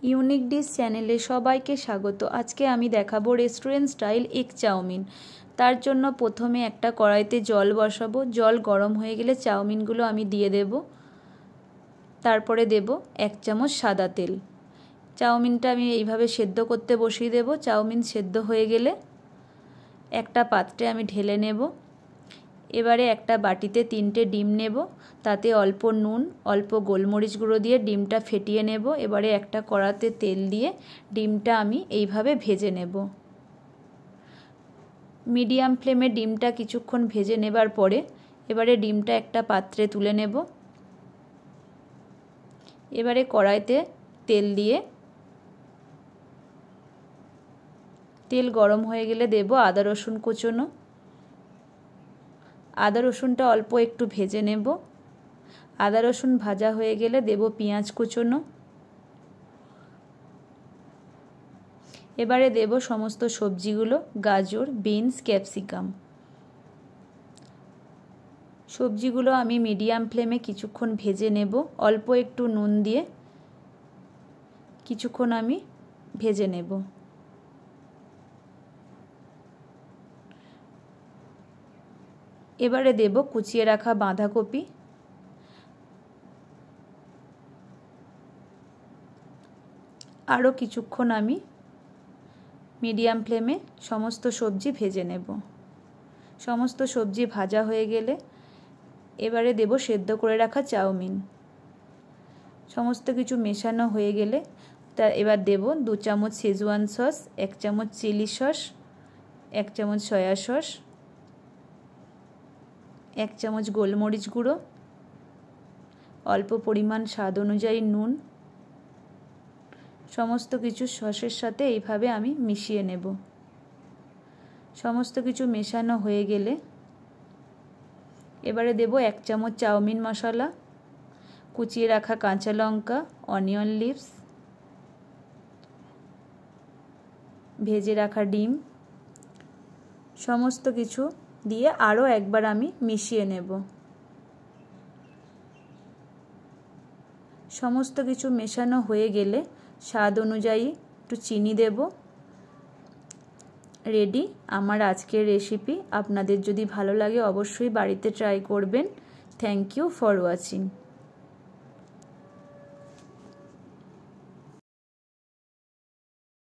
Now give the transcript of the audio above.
Unique dish চ্যানেলে সবাইকে স্বাগত। আজকে আমি দেখাবো রেস্টুরেন্ট স্টাইল এগ চাউমিন। তার জন্য প্রথমে একটা কড়াইতে জল বসাবো। জল গরম হয়ে গেলে চাউমিনগুলো আমি দিয়ে দেব। তারপরে দেব 1 চামচ সাদা তেল। চাউমিনটা আমি এইভাবে সেদ্ধ করতে বসিয়ে দেব। চাউমিন সেদ্ধ হয়ে গেলে একটা পাত্রে আমি ঢেলে নেব। এবারে একটা বাটিতে 3টে ডিম নেব, তাতে অল্প নুন, অল্প গোলমরিচ গুঁড়ো দিয়ে ডিমটা ফেটিয়ে নেব। এবারে একটা কড়াতে তেল দিয়ে ডিমটা আমি এইভাবে ভেজে নেব। মিডিয়াম ফ্লেমে ডিমটা কিছুক্ষণ ভেজে নেবার পরে এবারে ডিমটা একটা পাত্রে তুলে নেব। এবারে কড়াইতে তেল দিয়ে তেল গরম হয়ে গেলে দেব আদা রসুন কুচোনো। আদা রসুনটা অল্প একটু ভেজে নেব। আদা রসুন ভাজা হয়ে গেলে দেব পেঁয়াজ কুচোনো। এবারে দেব সমস্ত সবজিগুলো, গাজর, বিনস, ক্যাপসিকাম। সবজিগুলো আমি মিডিয়াম ফ্লেমে কিছুক্ষণ ভেজে নেব। অল্প একটু নুন দিয়ে কিছুক্ষণ আমি ভেজে নেব। এবারে দেব কুচিয়ে রাখা বাঁধাকপি। আরও কিছুক্ষণ আমি মিডিয়াম ফ্লেমে সমস্ত সবজি ভেজে নেব। সমস্ত সবজি ভাজা হয়ে গেলে এবারে দেব সেদ্ধ করে রাখা চাউমিন। সমস্ত কিছু মেশানো হয়ে গেলে এবার দেব 2 চামচ শেজওয়ান সস, 1 চামচ চিলি সস, 1 চামচ সয়া সস, 1 চামচ গোলমরিচ গুঁড়ো, অল্প পরিমাণ স্বাদ অনুযায়ী নুন। সমস্ত কিছু সসের সাথে এইভাবে আমি মিশিয়ে নেব। সমস্ত কিছু মেশানো হয়ে গেলে এবারে দেব 1 চামচ চাউমিন মশলা, কুচিয়ে রাখা কাঁচা লঙ্কা, অনিয়ন লিভস, ভেজে রাখা ডিম। সমস্ত কিছু দিয়ে আরও একবার আমি মিশিয়ে নেব। সমস্ত কিছু মেশানো হয়ে গেলে স্বাদ অনুযায়ী একটু চিনি দেব। রেডি আমার আজকের রেসিপি। আপনাদের যদি ভালো লাগে অবশ্যই বাড়িতে ট্রাই করবেন। Thank you for watching.